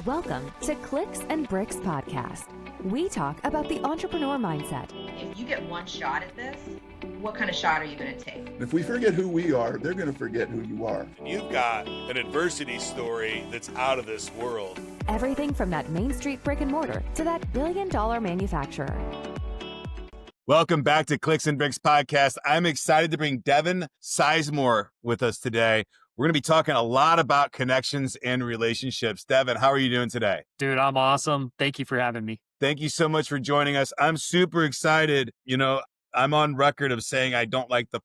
Welcome to Clicks and Bricks Podcast. We talk about the entrepreneur mindset. If you get one shot at this, what kind of shot are you going to take? If we forget who we are, they're going to forget who you are. You've got an adversity story that's out of this world. Everything from that Main Street brick and mortar to that billion-dollar manufacturer. Welcome back to Clicks and Bricks Podcast. I'm excited to bring Devin Sizemore with us today. We're going to be talking a lot about connections and relationships. Devin, how are you doing today? Dude, I'm awesome. Thank you for having me. Thank you so much for joining us. I'm super excited. You know, I'm on record of saying I don't like the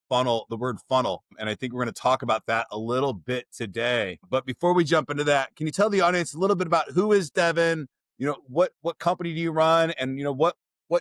word funnel. And I think we're going to talk about that a little bit today. But before we jump into that, can you tell the audience a little bit about who is Devin? You know, what company do you run? And, you know, what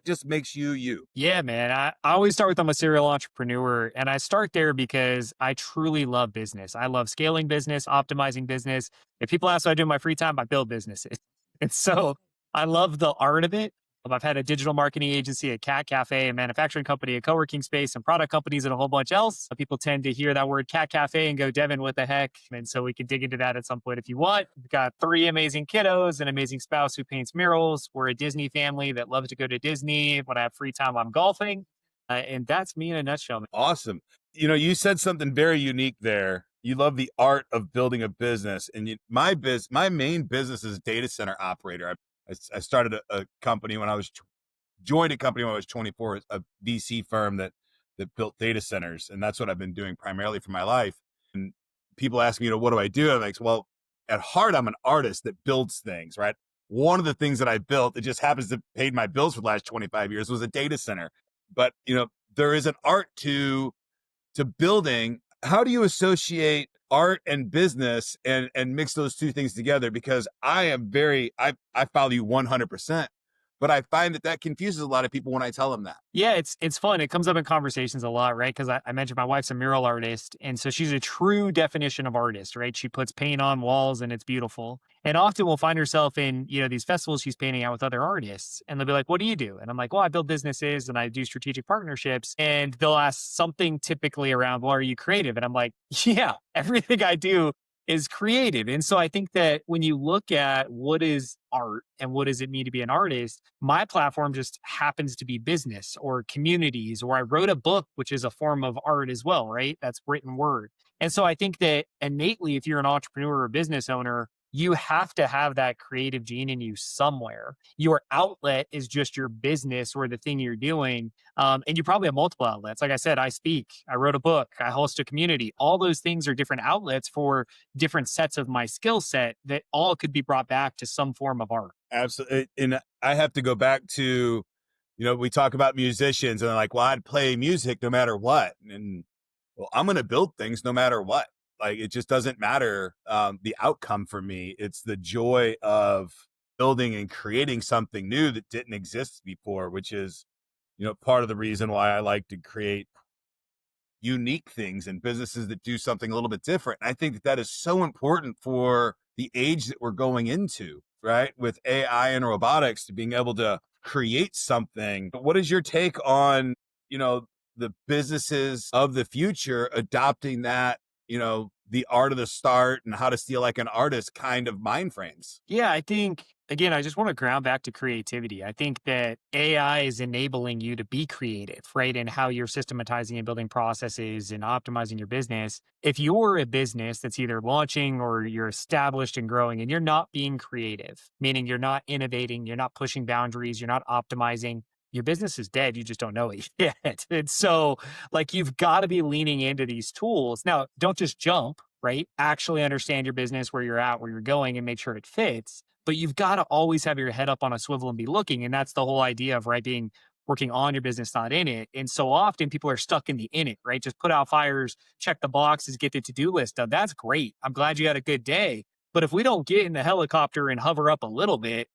just makes you you? Yeah, man. I always start with I'm a serial entrepreneur. And I start there because I truly love business. I love scaling business, optimizing business. If people ask what I do in my free time, I build businesses. And so I love the art of it. I've had a digital marketing agency, a cat cafe, a manufacturing company, a co-working space, and product companies, and a whole bunch else. People tend to hear that word cat cafe and go, Devin, what the heck? And so we can dig into that at some point if you want. We've got 3 amazing kiddos, an amazing spouse who paints murals. We're a Disney family that loves to go to Disney. When I have free time, I'm golfing. And that's me in a nutshell. Awesome. You know, you said something very unique there. You love the art of building a business. And my main business is a data center operator. I started a company when I was joined a company when I was 24, a VC firm that built data centers, and that's what I've been doing primarily for my life. And people ask me, you know, what do I do? I'm like, well, at heart, I'm an artist that builds things, right? One of the things that I built, it just happens to pay my bills for the last 25 years, was a data center. But you know, there is an art to building. How do you associate art and business and mix those two things together? Because I follow you 100%, but I find that confuses a lot of people when I tell them that. Yeah, it's fun. It comes up in conversations a lot, right? Because I mentioned my wife's a mural artist. And so she's a true definition of artist, right? She puts paint on walls and it's beautiful. And often we'll find herself in, you know, these festivals she's painting out with other artists. And they'll be like, what do you do? And I'm like, well, I build businesses and I do strategic partnerships. And they'll ask something typically around, well, are you creative? And I'm like, yeah, everything I do is creative. And so I think that when you look at what is art and what does it mean to be an artist, my platform just happens to be business or communities, or I wrote a book, which is a form of art as well, right? That's written word. And so I think that innately, if you're an entrepreneur or business owner, you have to have that creative gene in you somewhere. Your outlet is just your business or the thing you're doing. And you probably have multiple outlets. Like I said, I speak, I wrote a book, I host a community. All those things are different outlets for different sets of my skill set that all could be brought back to some form of art. Absolutely. And I have to go back to, you know, we talk about musicians and they're like, well, I'd play music no matter what. And well, I'm going to build things no matter what. Like, it just doesn't matter the outcome for me. It's the joy of building and creating something new that didn't exist before, which is, you know, part of the reason why I like to create unique things and businesses that do something a little bit different. And I think that is so important for the age that we're going into, right? With AI and robotics, to being able to create something. What is your take on, you know, the businesses of the future adopting that, you know, the art of the start and how to steal like an artist kind of mind frames? Yeah, I think, again, I just want to ground back to creativity. I think that AI is enabling you to be creative, right? And how you're systematizing and building processes and optimizing your business. If you're a business that's either launching or you're established and growing and you're not being creative, meaning you're not innovating, you're not pushing boundaries, you're not optimizing, your business is dead. You just don't know it yet. And so like, you've got to be leaning into these tools. Now, don't just jump, right? Actually understand your business, where you're at, where you're going, and make sure it fits. But you've got to always have your head up on a swivel and be looking. And that's the whole idea of, right, working on your business, not in it. And so often people are stuck in it, right? Just put out fires, check the boxes, get the to-do list done. That's great. I'm glad you had a good day. But if we don't get in the helicopter and hover up a little bit,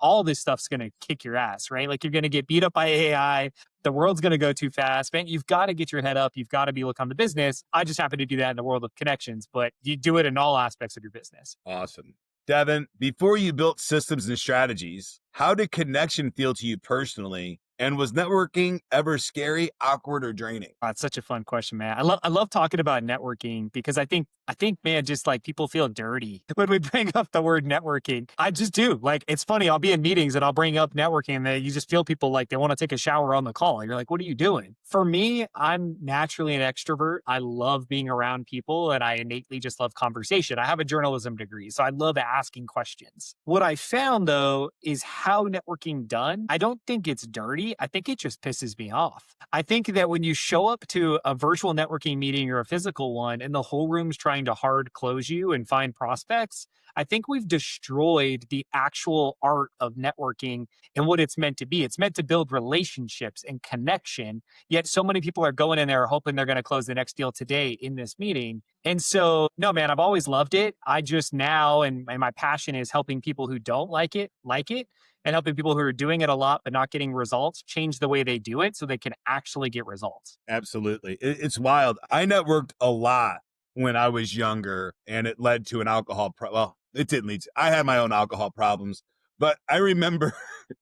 all this stuff's going to kick your ass, right? Like, you're going to get beat up by AI. The world's going to go too fast. Man, you've got to get your head up. You've got to be looking on the business. I just happen to do that in the world of connections, but you do it in all aspects of your business. Awesome. Devin, before you built systems and strategies, how did connection feel to you personally? And was networking ever scary, awkward, or draining? Oh, it's such a fun question, man. I love talking about networking because I think, man, just like people feel dirty when we bring up the word networking. I just do. Like, it's funny. I'll be in meetings and I'll bring up networking and you just feel people like they want to take a shower on the call. You're like, what are you doing? For me, I'm naturally an extrovert. I love being around people and I innately just love conversation. I have a journalism degree, so I love asking questions. What I found though is how networking done, I don't think it's dirty. I think it just pisses me off. I think that when you show up to a virtual networking meeting or a physical one and the whole room's trying to hard close you and find prospects, I think we've destroyed the actual art of networking and what it's meant to be. It's meant to build relationships and connection. Yet so many people are going in there hoping they're going to close the next deal today in this meeting. And so, no, man, I've always loved it. I just now, and my passion is helping people who don't like it, and helping people who are doing it a lot but not getting results change the way they do it so they can actually get results. Absolutely. It's wild. I networked a lot when I was younger, and it led to an alcohol well, it didn't lead to, I had my own alcohol problems, but I remember,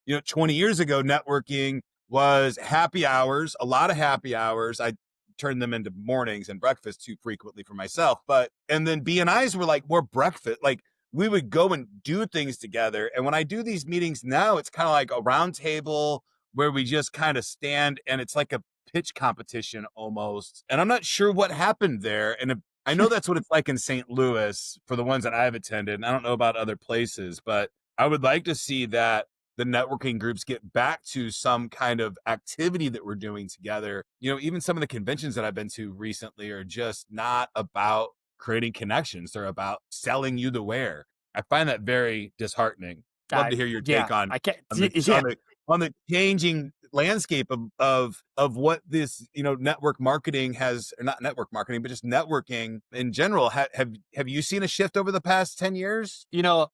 20 years ago, networking was happy hours, a lot of happy hours. I turned them into mornings and breakfast too frequently for myself. And then B&Is were like more breakfast. Like we would go and do things together. And when I do these meetings now, it's kind of like a round table where we just kind of stand and it's like a pitch competition almost. And I'm not sure what happened there. And I know that's what it's like in St. Louis for the ones that I've attended. And I don't know about other places, but I would like to see that the networking groups get back to some kind of activity that we're doing together. Even some of the conventions that I've been to recently are just not about creating connections. They're about selling you the ware. I find that very disheartening. Love to hear your take on the changing landscape of what this network marketing has, or not network marketing, but just networking in general. Have you seen a shift over the past 10 years?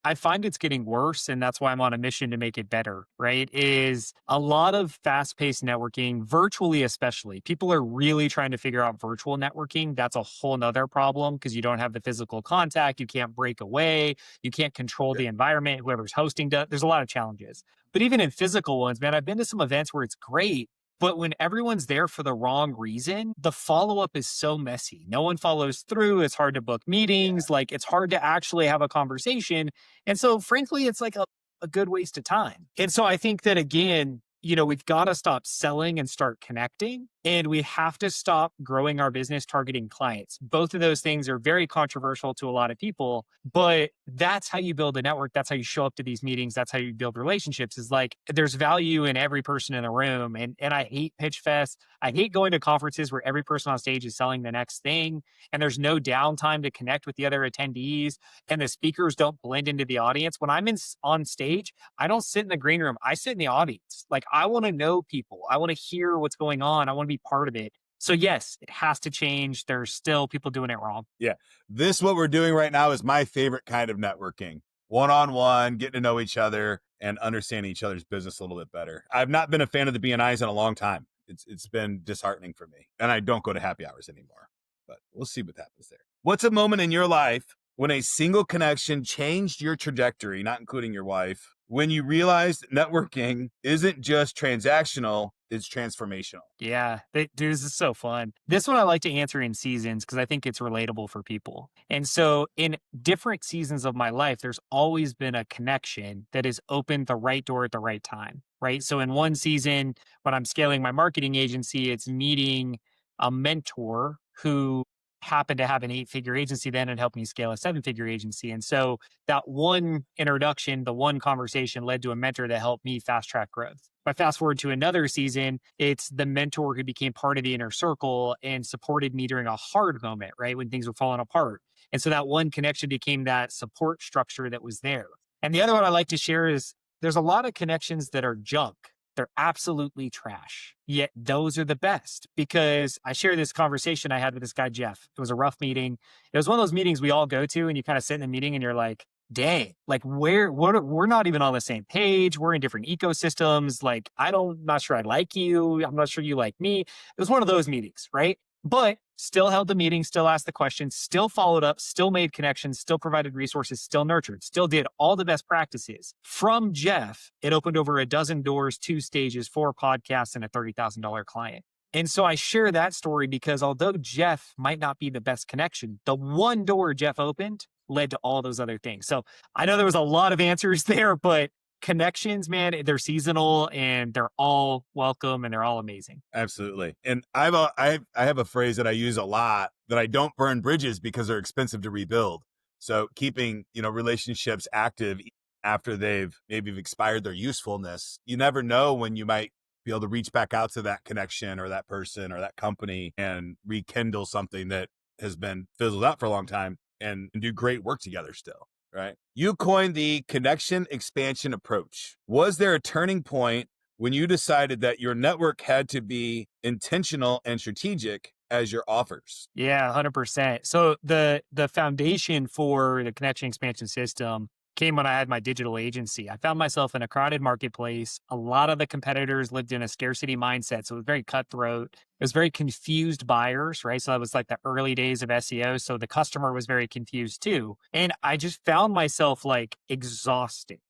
I find it's getting worse, and that's why I'm on a mission to make it better, right? Is a lot of fast-paced networking, virtually especially. People are really trying to figure out virtual networking. That's a whole nother problem because you don't have the physical contact. You can't break away. You can't control the environment. Whoever's hosting does. There's a lot of challenges. But even in physical ones, man, I've been to some events where it's great, but when everyone's there for the wrong reason, the follow-up is so messy. No one follows through. It's hard to book meetings. Like it's hard to actually have a conversation. And so frankly, it's like a good waste of time. And so I think that again, we've got to stop selling and start connecting. And we have to stop growing our business targeting clients. Both of those things are very controversial to a lot of people, but that's how you build a network. That's how you show up to these meetings. That's how you build relationships. Is like there's value in every person in the room. And I hate pitch fest. I hate going to conferences where every person on stage is selling the next thing and there's no downtime to connect with the other attendees and the speakers don't blend into the audience. When I'm on stage, I don't sit in the green room. I sit in the audience. Like I want to know people. I want to hear what's going on. I want to be part of it. So yes, it has to change. There's still people doing it wrong. Yeah. What we're doing right now is my favorite kind of networking. One-on-one, getting to know each other and understanding each other's business a little bit better. I've not been a fan of the B&Is in a long time. It's been disheartening for me. And I don't go to happy hours anymore. But we'll see what happens there. What's a moment in your life when a single connection changed your trajectory, not including your wife, when you realized networking isn't just transactional, it's transformational? Yeah, dude, this is so fun. This one I like to answer in seasons because I think it's relatable for people. And so in different seasons of my life, there's always been a connection that has opened the right door at the right time, right? So in one season, when I'm scaling my marketing agency, it's meeting a mentor who happened to have an 8-figure agency then and helped me scale a 7-figure agency. And so that one introduction, the one conversation led to a mentor that helped me fast track growth. If I fast forward to another season, it's the mentor who became part of the inner circle and supported me during a hard moment, right? When things were falling apart. And so that one connection became that support structure that was there. And the other one I like to share is there's a lot of connections that are junk. They're absolutely trash. Yet those are the best because I share this conversation I had with this guy, Jeff. It was a rough meeting. It was one of those meetings we all go to and you kind of sit in the meeting and you're like, dang, like we're not even on the same page. We're in different ecosystems. Like, not sure I like you. I'm not sure you like me. It was one of those meetings, right? But still held the meeting, still asked the questions, still followed up, still made connections, still provided resources, still nurtured, still did all the best practices. From Jeff, it opened over a dozen doors, 2 stages, 4 podcasts, and a $30,000 client. And so I share that story because although Jeff might not be the best connection, the one door Jeff opened led to all those other things. So I know there was a lot of answers there, but connections, man, they're seasonal and they're all welcome and they're all amazing. Absolutely. And I have a phrase that I use a lot, that I don't burn bridges because they're expensive to rebuild. So keeping, relationships active after they've maybe expired their usefulness, you never know when you might be able to reach back out to that connection or that person or that company and rekindle something that has been fizzled out for a long time and do great work together still. Right. You coined the connection expansion approach. Was there a turning point when you decided that your network had to be intentional and strategic as your offers? Yeah, 100%. So the foundation for the connection expansion system came when I had my digital agency. I found myself in a crowded marketplace. A lot of the competitors lived in a scarcity mindset. So it was very cutthroat. It was very confused buyers, right? So that was like the early days of SEO. So the customer was very confused too. And I just found myself like exhausted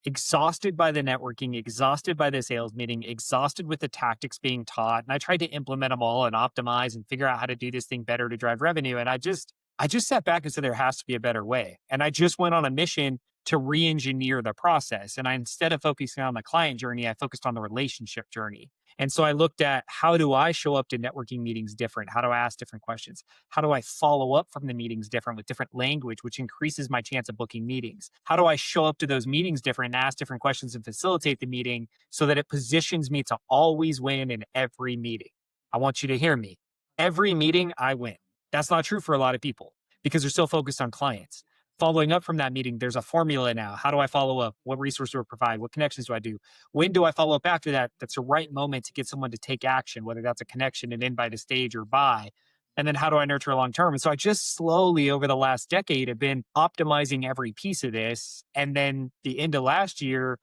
by the networking, exhausted by the sales meeting, exhausted with the tactics being taught. And I tried to implement them all and optimize and figure out how to do this thing better to drive revenue. And I just sat back and said, there has to be a better way. And I just went on a mission to re-engineer the process. And instead of focusing on the client journey, I focused on the relationship journey. And so I looked at, how do I show up to networking meetings different? How do I ask different questions? How do I follow up from the meetings different with different language, which increases my chance of booking meetings? How do I show up to those meetings different and ask different questions and facilitate the meeting so that it positions me to always win in every meeting? I want you to hear me. Every meeting I win. That's not true for a lot of people because they're still focused on clients. Following up from that meeting, there's a formula now. How do I follow up? What resources do I provide? What connections do I do? When do I follow up after that? That's the right moment to get someone to take action, whether that's a connection, an invite, a stage, or buy. And then how do I nurture long term? And so I just slowly over the last decade have been optimizing every piece of this. And then the end of last year,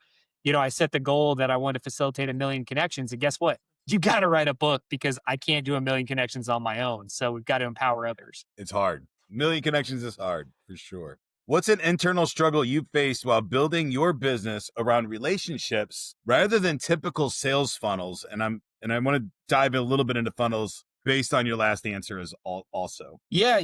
I set the goal that I want to facilitate 1 million connections. And guess what? You got to write a book because I can't do 1 million connections on my own. So we've got to empower others. It's hard. 1 million connections is hard for sure. What's an internal struggle you faced while building your business around relationships rather than typical sales funnels? And I want to dive a little bit into funnels based on your last answer as also. Yeah,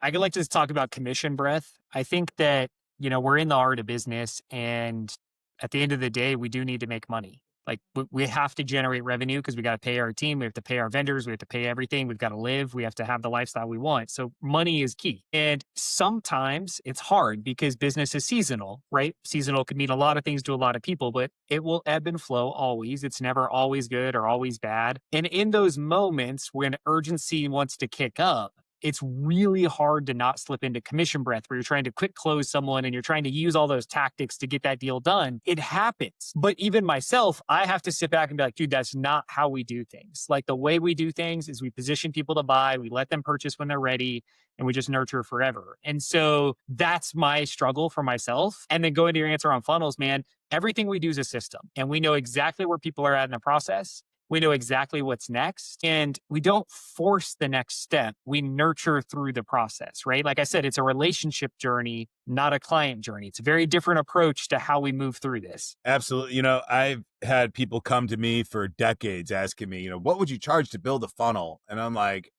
I could like to talk about commission breath. I think that, we're in the art of business, and at the end of the day, we do need to make money. Like we have to generate revenue because we got to pay our team. We have to pay our vendors. We have to pay everything. We've got to live. We have to have the lifestyle we want. So money is key. And sometimes it's hard because business is seasonal, right? Seasonal could mean a lot of things to a lot of people, but it will ebb and flow always. It's never always good or always bad. And in those moments when urgency wants to kick up, it's really hard to not slip into commission breath where you're trying to quick close someone and you're trying to use all those tactics to get that deal done. It happens. But even myself, I have to sit back and be like, dude, that's not how we do things. Like the way we do things is we position people to buy, we let them purchase when they're ready, and we just nurture forever. And so that's my struggle for myself. And then going to your answer on funnels, man, everything we do is a system and we know exactly where people are at in the process. We know exactly what's next, and we don't force the next step. We nurture through the process, right? Like I said, it's a relationship journey, not a client journey. It's a very different approach to how we move through this. Absolutely. I've had people come to me for decades asking me, what would you charge to build a funnel? And I'm like,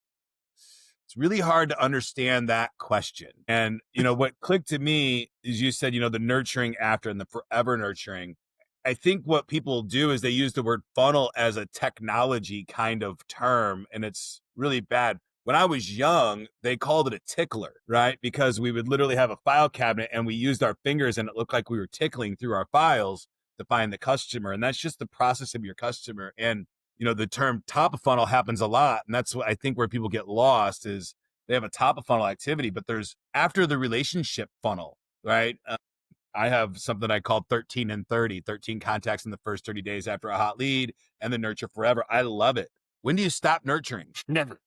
it's really hard to understand that question. And, what clicked to me is you said, the nurturing after and the forever nurturing. I think what people do is they use the word funnel as a technology kind of term, and it's really bad. When I was young, they called it a tickler, right? Because we would literally have a file cabinet and we used our fingers and it looked like we were tickling through our files to find the customer. And that's just the process of your customer. And, the term top of funnel happens a lot. And that's what I think where people get lost is they have a top of funnel activity, but there's after the relationship funnel, right? I have something I call 13 and 30, 13 contacts in the first 30 days after a hot lead and then nurture forever. I love it. When do you stop nurturing? Never.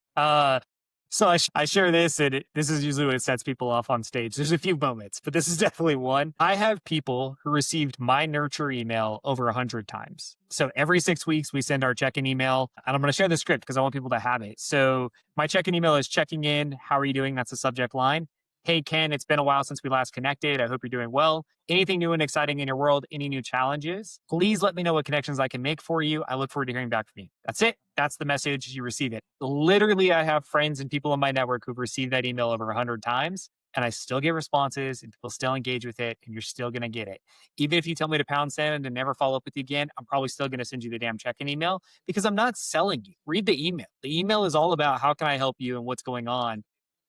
So I share this, and this is usually what sets people off on stage. There's a few moments, but this is definitely one. I have people who received my nurture email over 100 times. So every 6 weeks, we send our check-in email, and I'm going to share the script because I want people to have it. So my check-in email is checking in. How are you doing? That's the subject line. Hey, Ken, it's been a while since we last connected. I hope you're doing well. Anything new and exciting in your world? Any new challenges? Please let me know what connections I can make for you. I look forward to hearing back from you. That's it. That's the message. You receive it. Literally, I have friends and people in my network who've received that email over 100 times, and I still get responses and people still engage with it, and you're still going to get it. Even if you tell me to pound send and never follow up with you again, I'm probably still going to send you the damn check-in email because I'm not selling you. Read the email. The email is all about how can I help you and what's going on.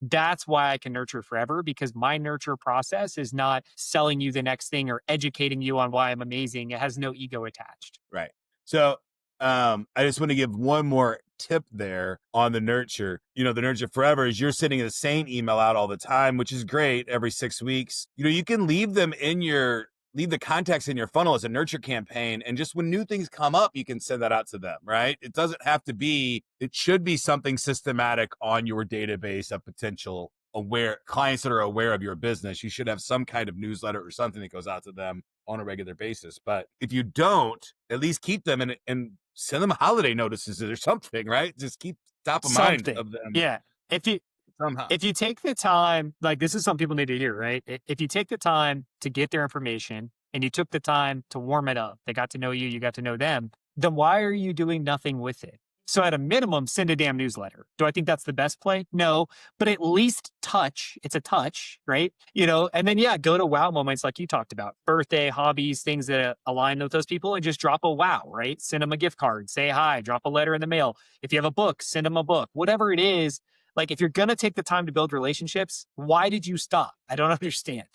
That's why I can nurture forever, because my nurture process is not selling you the next thing or educating you on why I'm amazing. It has no ego attached. Right. So I just want to give one more tip there on the nurture. The nurture forever is you're sending the same email out all the time, which is great every 6 weeks. You can leave the contacts in your funnel as a nurture campaign. And just when new things come up, you can send that out to them, right? It doesn't have to be, it should be something systematic on your database of potential aware clients that are aware of your business. You should have some kind of newsletter or something that goes out to them on a regular basis. But if you don't, at least keep them and send them holiday notices or something, right? Just keep top of mind of them. Yeah. If you take the time, like this is something people need to hear, right? If you take the time to get their information and you took the time to warm it up, they got to know you, you got to know them, then why are you doing nothing with it? So at a minimum, send a damn newsletter. Do I think that's the best play? No, but at least touch. It's a touch, right? And then, go to wow moments like you talked about. Birthday, hobbies, things that align with those people, and just drop a wow, right? Send them a gift card, say hi, drop a letter in the mail. If you have a book, send them a book. Whatever it is, like if you're going to take the time to build relationships, why did you stop? I don't understand.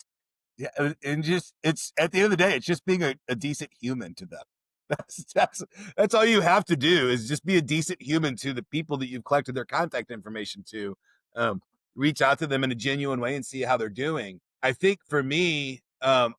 Yeah. And just, it's at the end of the day, it's just being a decent human to them. That's all you have to do is just be a decent human to the people that you've collected their contact information to. Reach out to them in a genuine way and see how they're doing. I think for me,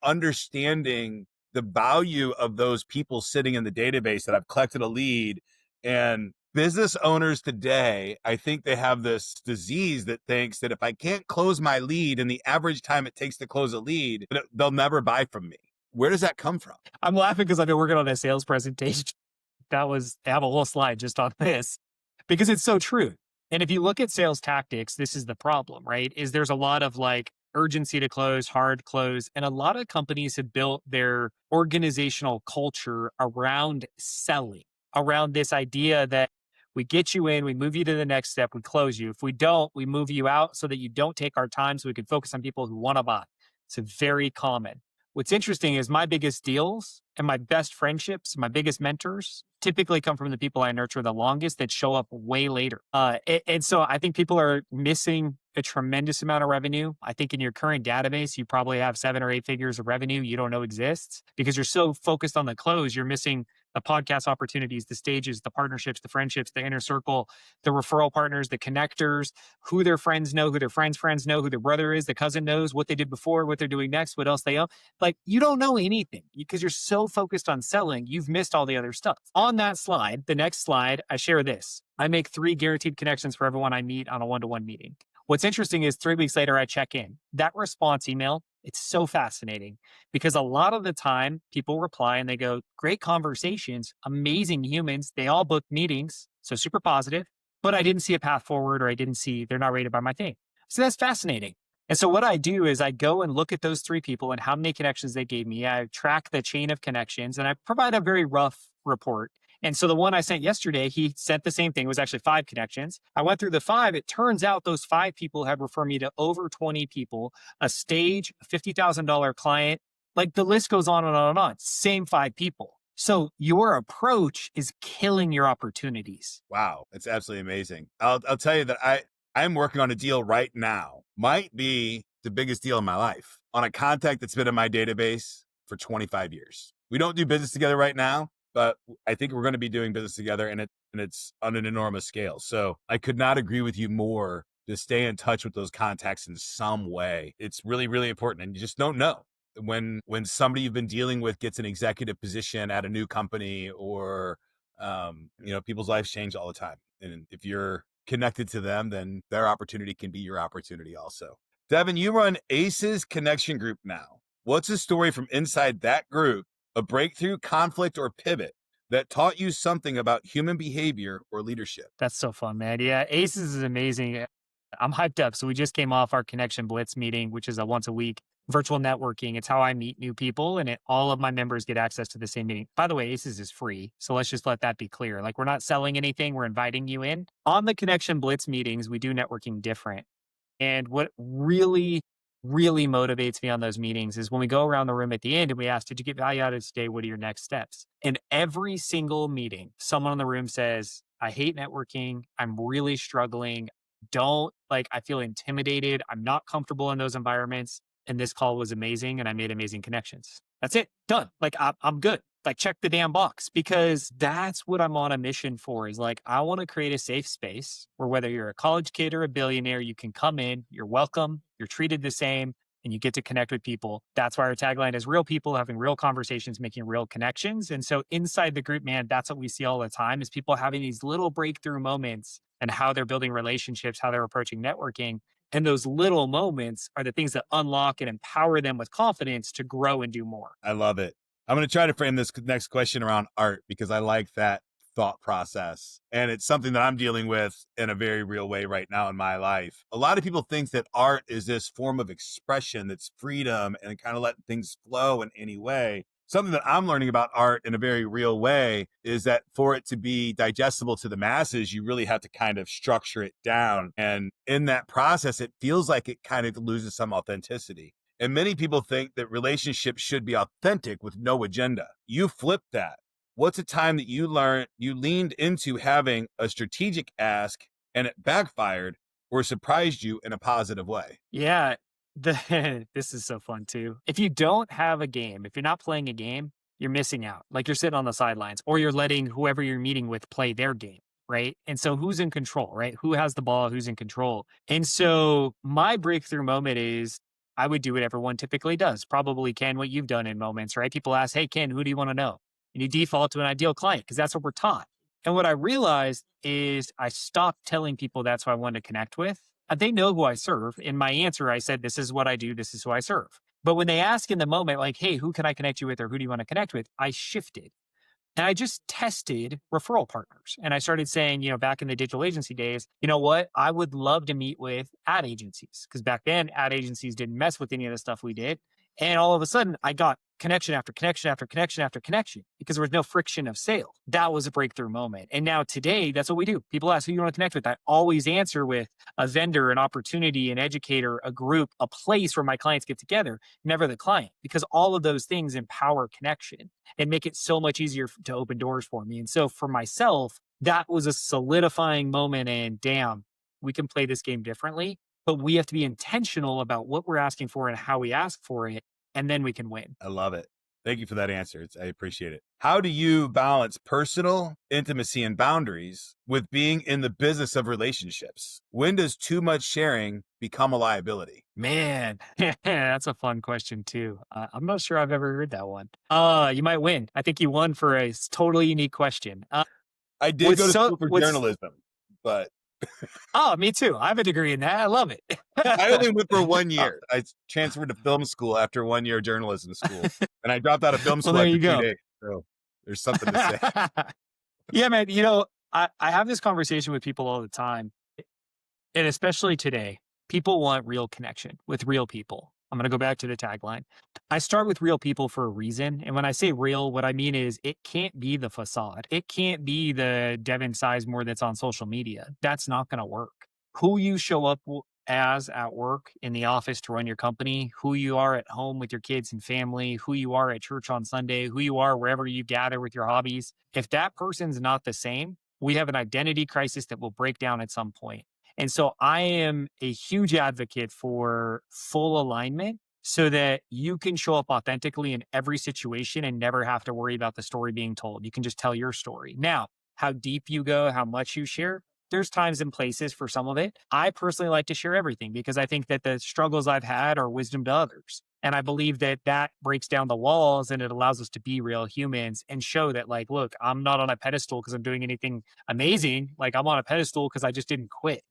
understanding the value of those people sitting in the database that I've collected a lead, and business owners today, I think they have this disease that thinks that if I can't close my lead in the average time it takes to close a lead, they'll never buy from me. Where does that come from? I'm laughing because I've been working on a sales presentation. I have a whole slide just on this because it's so true. And if you look at sales tactics, this is the problem, right? Is there's a lot of like urgency to close, hard close. And a lot of companies have built their organizational culture around selling, around this idea that we get you in, we move you to the next step, we close you. If we don't, we move you out so that you don't take our time so we can focus on people who want to buy. It's very common. What's interesting is my biggest deals and my best friendships, my biggest mentors typically come from the people I nurture the longest that show up way later. And so I think people are missing a tremendous amount of revenue. I think in your current database, you probably have 7 or 8 figures of revenue you don't know exists because you're so focused on the close, you're missing the podcast opportunities, the stages, the partnerships, the friendships, the inner circle, the referral partners, the connectors, who their friends know, who their friends' friends know, who their brother is, the cousin knows, what they did before, what they're doing next, what else they own. Like you don't know anything because you're so focused on selling, you've missed all the other stuff. On that slide, the next slide, I share this. I make 3 guaranteed connections for everyone I meet on a one-to-one meeting. What's interesting is 3 weeks later, I check in. That response email, it's so fascinating because a lot of the time people reply and they go, great conversations, amazing humans. They all booked meetings. So super positive, but I didn't see a path forward or they're not rated by my thing. So that's fascinating. And so what I do is I go and look at those 3 people and how many connections they gave me. I track the chain of connections and I provide a very rough report. And so the one I sent yesterday, he sent the same thing. It was actually 5 connections. I went through the 5. It turns out those 5 people have referred me to over 20 people, a stage, a $50,000 client. Like the list goes on and on and on. Same 5 people. So your approach is killing your opportunities. Wow. That's absolutely amazing. I'll tell you that I'm working on a deal right now. Might be the biggest deal in my life on a contact that's been in my database for 25 years. We don't do business together right now, but I think we're going to be doing business together and it's on an enormous scale. So I could not agree with you more to stay in touch with those contacts in some way. It's really, really important. And you just don't know when somebody you've been dealing with gets an executive position at a new company or, people's lives change all the time. And if you're connected to them, then their opportunity can be your opportunity also. Devin, you run ACE's Connection Group now. What's a story from inside that group, a breakthrough, conflict, or pivot that taught you something about human behavior or leadership? That's so fun, man. Yeah, ACES is amazing. I'm hyped up. So we just came off our Connection Blitz meeting, which is a once a week virtual networking. It's how I meet new people, and all of my members get access to the same meeting. By the way, ACES is free. So let's just let that be clear. Like, we're not selling anything. We're inviting you in. On the Connection Blitz meetings, we do networking different. And what really, really motivates me on those meetings is when we go around the room at the end and we ask, did you get value out of today? What are your next steps? And every single meeting, someone in the room says, I hate networking. I'm really struggling. I feel intimidated. I'm not comfortable in those environments. And this call was amazing. And I made amazing connections. That's it. Done. Like, I'm good. Like, check the damn box, because that's what I'm on a mission for, is like, I want to create a safe space where whether you're a college kid or a billionaire, you can come in, you're welcome, you're treated the same, and you get to connect with people. That's why our tagline is real people having real conversations, making real connections. And so inside the group, man, that's what we see all the time, is people having these little breakthrough moments and how they're building relationships, how they're approaching networking. And those little moments are the things that unlock and empower them with confidence to grow and do more. I love it. I'm going to try to frame this next question around art, because I like that thought process. And it's something that I'm dealing with in a very real way right now in my life. A lot of people think that art is this form of expression that's freedom and kind of letting things flow in any way. Something that I'm learning about art in a very real way is that for it to be digestible to the masses, you really have to kind of structure it down. And in that process, it feels like it kind of loses some authenticity. And many people think that relationships should be authentic with no agenda. You flip that. What's a time that you leaned into having a strategic ask and it backfired or surprised you in a positive way? Yeah, this is so fun too. If you don't have a game, if you're not playing a game, you're missing out. Like, you're sitting on the sidelines, or you're letting whoever you're meeting with play their game, right? And so who's in control, right? Who has the ball? Who's in control? And so my breakthrough moment is, I would do what everyone typically does. Probably, Ken, what you've done in moments, right? People ask, hey, Ken, who do you want to know? And you default to an ideal client, because that's what we're taught. And what I realized is I stopped telling people that's who I wanted to connect with. They know who I serve. In my answer, I said, this is what I do. This is who I serve. But when they ask in the moment, like, hey, who can I connect you with? Or who do you want to connect with? I shifted. And I just tested referral partners. And I started saying, back in the digital agency days, you know what? I would love to meet with ad agencies, because back then ad agencies didn't mess with any of the stuff we did. And all of a sudden I got connection after connection after connection after connection, because there was no friction of sale. That was a breakthrough moment. And now today, that's what we do. People ask who you want to connect with. I always answer with a vendor, an opportunity, an educator, a group, a place where my clients get together, never the client, because all of those things empower connection and make it so much easier to open doors for me. And so for myself, that was a solidifying moment, and damn, we can play this game differently, but we have to be intentional about what we're asking for and how we ask for it, and then we can win. I love it. Thank you for that answer. I appreciate it. How do you balance personal intimacy and boundaries with being in the business of relationships? When does too much sharing become a liability? Man, that's a fun question too. I'm not sure I've ever heard that one. You might win. I think you won for a totally unique question. I did go to school for journalism, but oh, me too. I have a degree in that. I love it. I only went for 1 year. I transferred to film school after 1 year journalism school, and I dropped out of film school there after you 2 go. days. So there's something to say. Yeah, man. I have this conversation with people all the time, and especially today. People want real connection with real people. I'm going to go back to the tagline. I start with real people for a reason. And when I say real, what I mean is it can't be the facade. It can't be the Devin Sizemore that's on social media. That's not going to work. Who you show up as at work, in the office to run your company, who you are at home with your kids and family, who you are at church on Sunday, who you are wherever you gather with your hobbies. If that person's not the same, we have an identity crisis that will break down at some point. And so I am a huge advocate for full alignment so that you can show up authentically in every situation and never have to worry about the story being told. You can just tell your story. Now, how deep you go, how much you share, there's times and places for some of it. I personally like to share everything because I think that the struggles I've had are wisdom to others. And I believe that that breaks down the walls and it allows us to be real humans and show that, like, look, I'm not on a pedestal because I'm doing anything amazing. Like, I'm on a pedestal because I just didn't quit.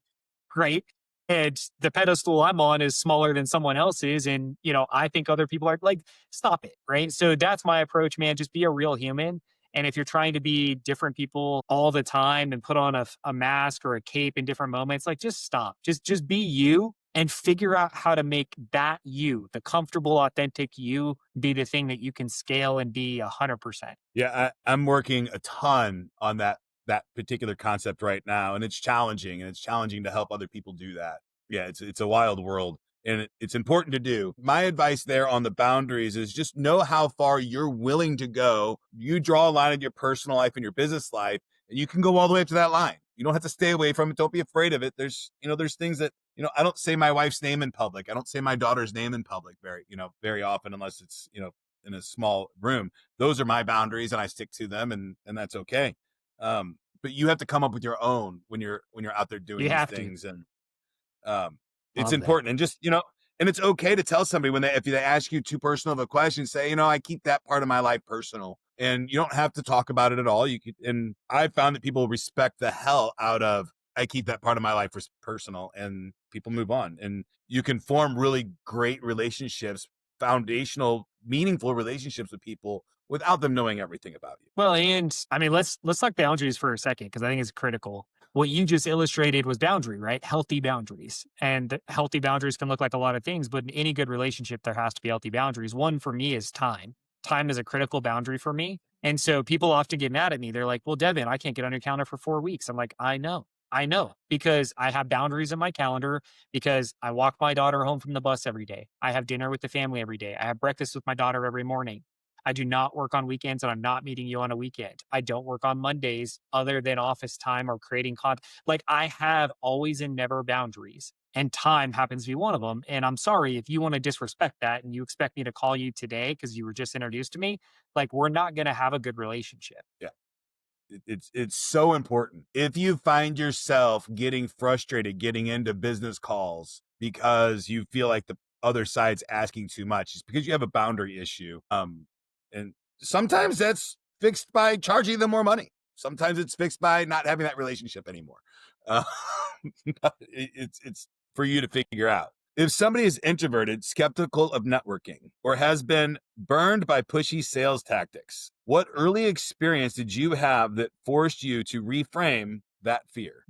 Right. And the pedestal I'm on is smaller than someone else's. And, I think other people are like, stop it. Right. So that's my approach, man. Just be a real human. And if you're trying to be different people all the time and put on a mask or a cape in different moments, like just stop. Just be you and figure out how to make that you, the comfortable, authentic you, be the thing that you can scale and be 100%. Yeah, I'm working a ton on that particular concept right now, and it's challenging, to help other people do that. Yeah, it's a wild world, and it's important to do. My advice there on the boundaries is just know how far you're willing to go. You draw a line in your personal life and your business life, and you can go all the way up to that line. You don't have to stay away from it. Don't be afraid of it. There's things that, I don't say my wife's name in public. I don't say my daughter's name in public very often, unless it's, in a small room. Those are my boundaries and I stick to them, and that's okay. But you have to come up with your own when you're out there doing these things. And it's important. And just, and it's okay to tell somebody if they ask you too personal of a question, say, I keep that part of my life personal. And you don't have to talk about it at all. You could, and I found that people respect the hell out of, I keep that part of my life personal, and people move on. And you can form really great relationships, foundational, meaningful relationships with people without them knowing everything about you. Well, and I mean, let's talk boundaries for a second, because I think it's critical. What you just illustrated was boundary, right? Healthy boundaries. And healthy boundaries can look like a lot of things, but in any good relationship, there has to be healthy boundaries. One for me is time. Time is a critical boundary for me. And so people often get mad at me. They're like, well, Devin, I can't get on your calendar for 4 weeks. I'm like, I know, because I have boundaries in my calendar, because I walk my daughter home from the bus every day. I have dinner with the family every day. I have breakfast with my daughter every morning. I do not work on weekends, and I'm not meeting you on a weekend. I don't work on Mondays other than office time or creating content. Like, I have always and never boundaries, and time happens to be one of them. And I'm sorry if you want to disrespect that and you expect me to call you today because you were just introduced to me. Like, we're not going to have a good relationship. Yeah. It's so important. If you find yourself getting frustrated, getting into business calls because you feel like the other side's asking too much, it's because you have a boundary issue. And sometimes that's fixed by charging them more money. Sometimes it's fixed by not having that relationship anymore. It's for you to figure out. If somebody is introverted, skeptical of networking, or has been burned by pushy sales tactics, what early experience did you have that forced you to reframe that fear?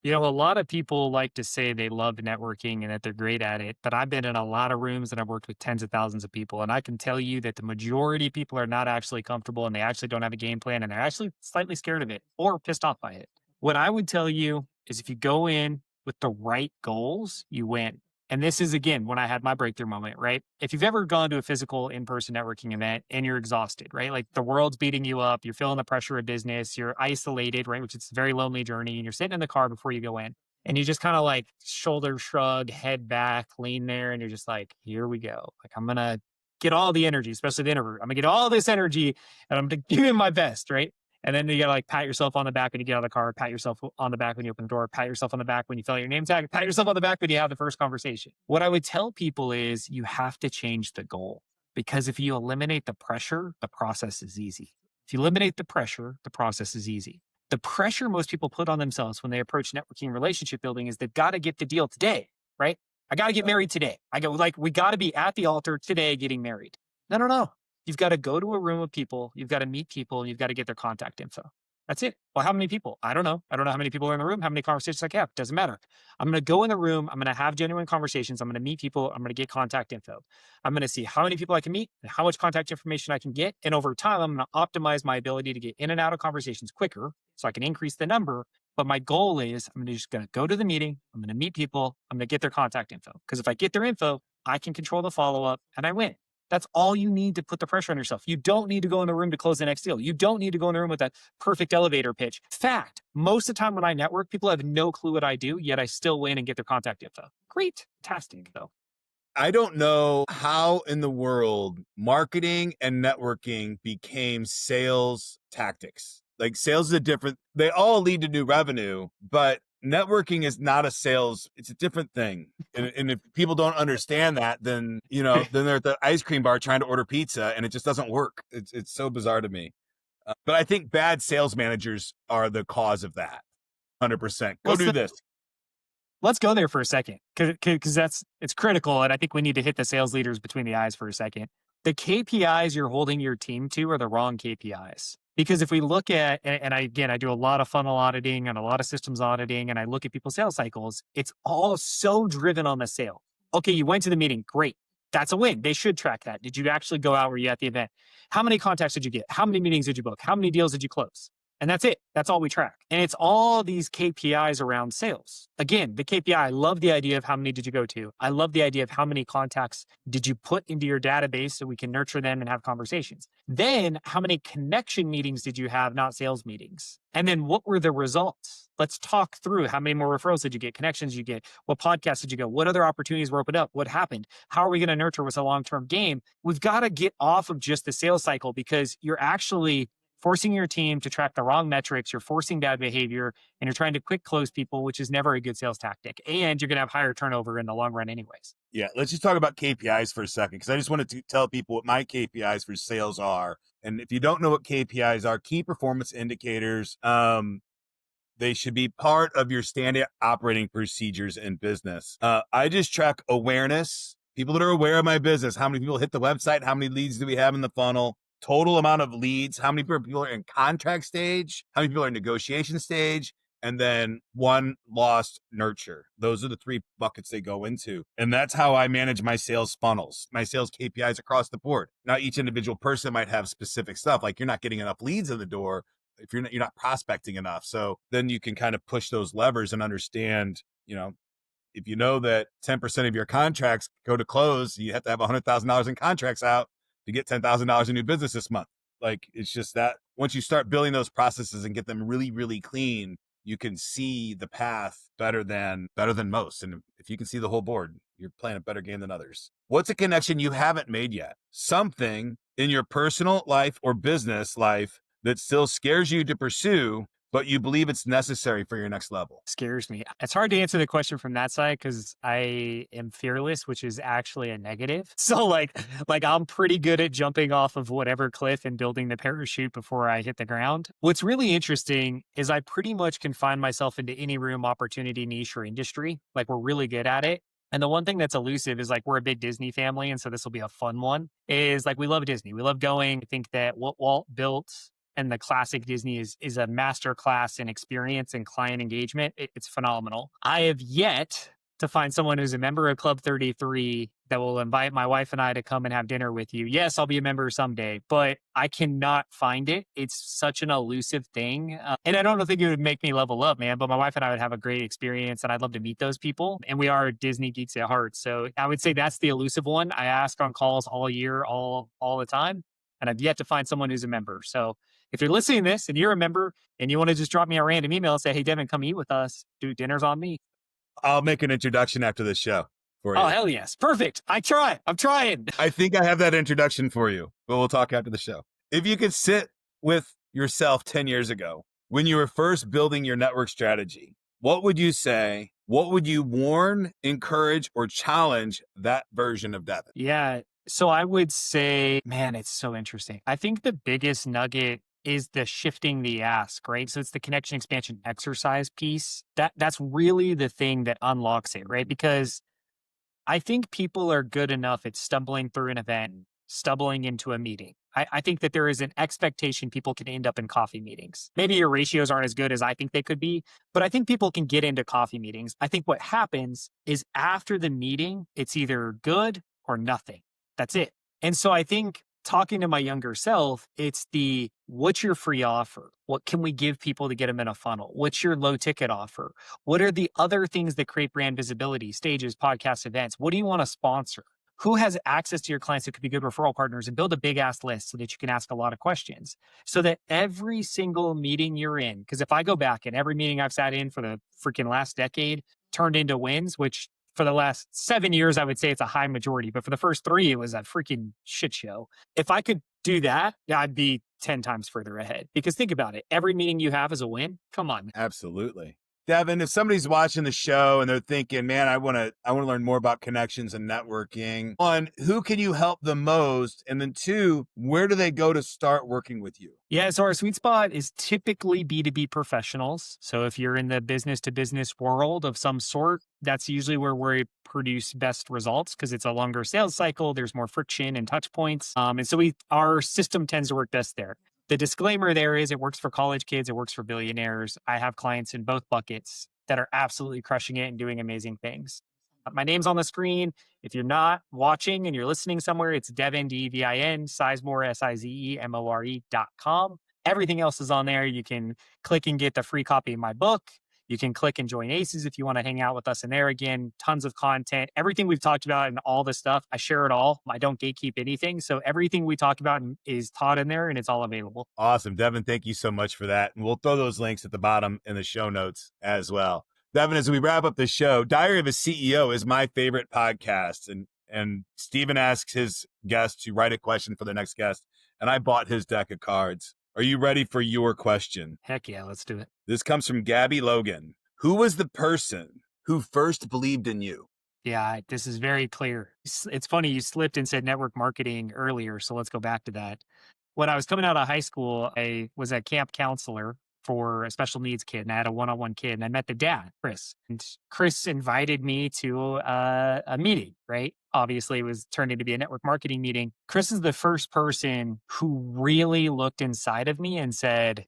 A lot of people like to say they love networking and that they're great at it, but I've been in a lot of rooms and I've worked with tens of thousands of people. And I can tell you that the majority of people are not actually comfortable, and they actually don't have a game plan, and they're actually slightly scared of it or pissed off by it. What I would tell you is, if you go in with the right goals, you win. And this is, again, when I had my breakthrough moment, right? If you've ever gone to a physical in-person networking event and you're exhausted, right? Like, the world's beating you up, you're feeling the pressure of business, you're isolated, right? Which is a very lonely journey. And you're sitting in the car before you go in, and you just kind of like shoulder shrug, head back, lean there. And you're just like, here we go. Like, I'm going to get all the energy, especially the introvert. I'm gonna get all this energy and I'm gonna give it my best, right? And then you gotta like pat yourself on the back when you get out of the car, pat yourself on the back when you open the door, pat yourself on the back when you fill out your name tag, pat yourself on the back when you have the first conversation. What I would tell people is, you have to change the goal, because if you eliminate the pressure, the process is easy. If you eliminate the pressure, the process is easy. The pressure most people put on themselves when they approach networking relationship building is they've got to get the deal today, right? I got to get married today. We got to be at the altar today getting married. No. You've got to go to a room of people. You've got to meet people, and you've got to get their contact info. That's it. Well, how many people? I don't know. I don't know how many people are in the room, how many conversations I can have. Doesn't matter. I'm going to go in the room. I'm going to have genuine conversations. I'm going to meet people. I'm going to get contact info. I'm going to see how many people I can meet and how much contact information I can get. And over time, I'm going to optimize my ability to get in and out of conversations quicker so I can increase the number. But my goal is, I'm just going to go to the meeting. I'm going to meet people. I'm going to get their contact info. Because if I get their info, I can control the follow-up and I win. That's all you need to put the pressure on yourself. You don't need to go in the room to close the next deal. You don't need to go in the room with that perfect elevator pitch. Fact, most of the time when I network, people have no clue what I do, yet I still win and get their contact info. Great. Fantastic, though. I don't know how in the world marketing and networking became sales tactics. Like, sales is they all lead to new revenue, but networking is not a sales, it's a different thing. And if people don't understand that, then, then they're at the ice cream bar trying to order pizza and it just doesn't work. It's so bizarre to me. But I think bad sales managers are the cause of that. 100%. Go do this. Let's go there for a second because it's critical. And I think we need to hit the sales leaders between the eyes for a second. The KPIs you're holding your team to are the wrong KPIs. Because if we look at, and I do a lot of funnel auditing and a lot of systems auditing, and I look at people's sales cycles, it's all so driven on the sale. Okay, you went to the meeting. Great. That's a win. They should track that. Did you actually go out? Were you at the event? How many contacts did you get? How many meetings did you book? How many deals did you close? And that's it. That's all we track. And it's all these KPIs around sales. Again, the KPI, I love the idea of how many did you go to? I love the idea of how many contacts did you put into your database so we can nurture them and have conversations. Then how many connection meetings did you have, not sales meetings? And then what were the results? Let's talk through how many more referrals did you get, connections did you get, what podcasts did you go, what other opportunities were opened up, what happened, how are we going to nurture what's a long-term game? We've got to get off of just the sales cycle because you're actually forcing your team to track the wrong metrics, you're forcing bad behavior, and you're trying to quick close people, which is never a good sales tactic. And you're going to have higher turnover in the long run anyways. Yeah, let's just talk about KPIs for a second, because I just wanted to tell people what my KPIs for sales are. And if you don't know what KPIs are, key performance indicators, they should be part of your standard operating procedures in business. I just track awareness, people that are aware of my business, how many people hit the website, how many leads do we have in the funnel, total amount of leads, how many people are in contract stage, how many people are in negotiation stage, and then one lost nurture. Those are the 3 buckets they go into. And that's how I manage my sales funnels, my sales KPIs across the board. Now, each individual person might have specific stuff, like you're not getting enough leads in the door if you're not prospecting enough. So then you can kind of push those levers and understand, if you know that 10% of your contracts go to close, you have to have $100,000 in contracts out to get $10,000 in new business this month. Like, it's just that once you start building those processes and get them really, really clean, you can see the path better than most. And if you can see the whole board, you're playing a better game than others. What's a connection you haven't made yet? Something in your personal life or business life that still scares you to pursue, but you believe it's necessary for your next level. Scares me. It's hard to answer the question from that side because I am fearless, which is actually a negative. So like I'm pretty good at jumping off of whatever cliff and building the parachute before I hit the ground. What's really interesting is I pretty much confine myself into any room, opportunity, niche, or industry. Like, we're really good at it. And the one thing that's elusive is, like, we're a big Disney family. And so this will be a fun one, is like, we love Disney. We love going. I think that what Walt built and the classic Disney is a master class in experience and client engagement. It's phenomenal. I have yet to find someone who's a member of Club 33 that will invite my wife and I to come and have dinner with you. Yes, I'll be a member someday, but I cannot find it. It's such an elusive thing. And I don't think it would make me level up, man, but my wife and I would have a great experience and I'd love to meet those people. And we are Disney geeks at heart. So I would say that's the elusive one. I ask on calls all year, all the time. And I've yet to find someone who's a member. So if you're listening to this and you're a member and you want to just drop me a random email and say, hey, Devin, come eat with us, dude, dinner's on me. I'll make an introduction after this show for you. Oh, hell yes. Perfect. I'm trying. I think I have that introduction for you, but we'll talk after the show. If you could sit with yourself 10 years ago, when you were first building your network strategy, what would you say? What would you warn, encourage, or challenge that version of Devin? Yeah. So I would say, man, it's so interesting. I think the biggest nugget is the shifting the ask, right? So it's the connection expansion exercise piece. That's really the thing that unlocks it, right? Because I think people are good enough at stumbling through an event, stumbling into a meeting. I think that there is an expectation people can end up in coffee meetings. Maybe your ratios aren't as good as I think they could be, but I think people can get into coffee meetings. I think what happens is after the meeting, it's either good or nothing. That's it. And so I think talking to my younger self, it's what's your free offer? What can we give people to get them in a funnel? What's your low ticket offer? What are the other things that create brand visibility, stages, podcasts, events? What do you want to sponsor? Who has access to your clients that could be good referral partners, and build a big ass list so that you can ask a lot of questions so that every single meeting you're in, because if I go back and every meeting I've sat in for the freaking last decade turned into wins, which for the last 7 years, I would say it's a high majority, but for the first 3, it was a freaking shit show. If I could do that, I'd be 10 times further ahead. Because think about it. Every meeting you have is a win. Come on. Absolutely. Devin, if somebody's watching the show and they're thinking, man, I want to learn more about connections and networking, one, who can you help the most? And then two, where do they go to start working with you? Yeah, so our sweet spot is typically B2B professionals. So if you're in the business to business world of some sort, that's usually where we produce best results because it's a longer sales cycle. There's more friction and touch points. And so our system tends to work best there. The disclaimer there is it works for college kids, it works for billionaires. I have clients in both buckets that are absolutely crushing it and doing amazing things. My name's on the screen. If you're not watching and you're listening somewhere, it's Devin, Devin, Sizemore, Sizemore.com. Everything else is on there. You can click and get the free copy of my book. You can click and join ACES if you want to hang out with us in there. Again, tons of content. Everything we've talked about and all this stuff, I share it all. I don't gatekeep anything. So everything we talk about is taught in there and it's all available. Awesome. Devin, thank you so much for that. And we'll throw those links at the bottom in the show notes as well. Devin, as we wrap up the show, Diary of a CEO is my favorite podcast. And Steven asks his guest to write a question for the next guest. And I bought his deck of cards. Are you ready for your question? Heck yeah, let's do it. This comes from Gabby Logan. Who was the person who first believed in you? Yeah, this is very clear. It's funny, you slipped and said network marketing earlier, so let's go back to that. When I was coming out of high school, I was a camp counselor for a special needs kid, and I had a one-on-one kid, and I met the dad, Chris. And Chris invited me to a meeting, right? Obviously, it was turned into be a network marketing meeting. Chris is the first person who really looked inside of me and said,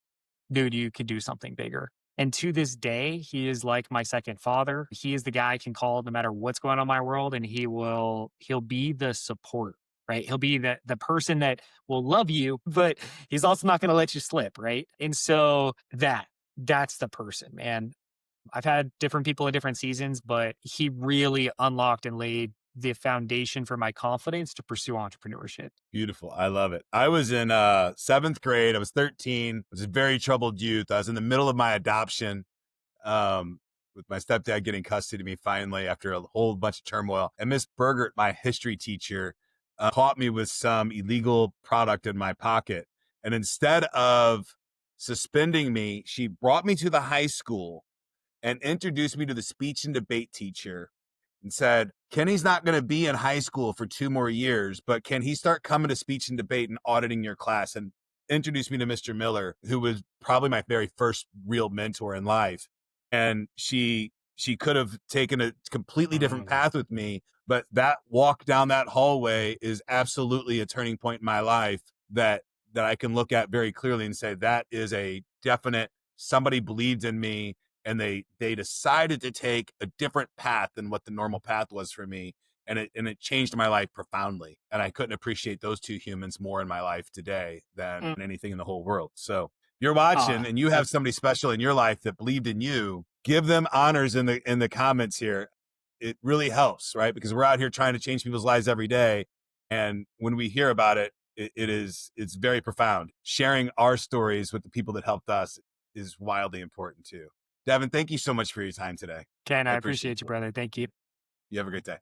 dude, you could do something bigger. And to this day, he is like my second father. He is the guy I can call no matter what's going on in my world, and he'll be the support, right? He'll be the person that will love you, but he's also not going to let you slip, right? And so that's the person, man. I've had different people in different seasons, but he really unlocked and laid the foundation for my confidence to pursue entrepreneurship. Beautiful. I love it. I was in seventh grade. I was 13. I was a very troubled youth. I was in the middle of my adoption with my stepdad getting custody of me finally after a whole bunch of turmoil. And Miss Bergert, my history teacher, caught me with some illegal product in my pocket. And instead of suspending me, she brought me to the high school and introduced me to the speech and debate teacher and said, Kenny's not going to be in high school for 2 more years, but can he start coming to speech and debate and auditing your class? And introduced me to Mr. Miller, who was probably my very first real mentor in life. And she could have taken a completely different path with me, but that walk down that hallway is absolutely a turning point in my life that I can look at very clearly and say that is a definite, somebody believed in me. And they decided to take a different path than what the normal path was for me. And it changed my life profoundly. And I couldn't appreciate those 2 humans more in my life today than anything in the whole world. So if you're watching and you have somebody special in your life that believed in you, give them honors in the comments here. It really helps, right? Because we're out here trying to change people's lives every day. And when we hear about it, it's very profound. Sharing our stories with the people that helped us is wildly important too. Devin, thank you so much for your time today. Ken, I appreciate you, brother. Thank you. You have a great day.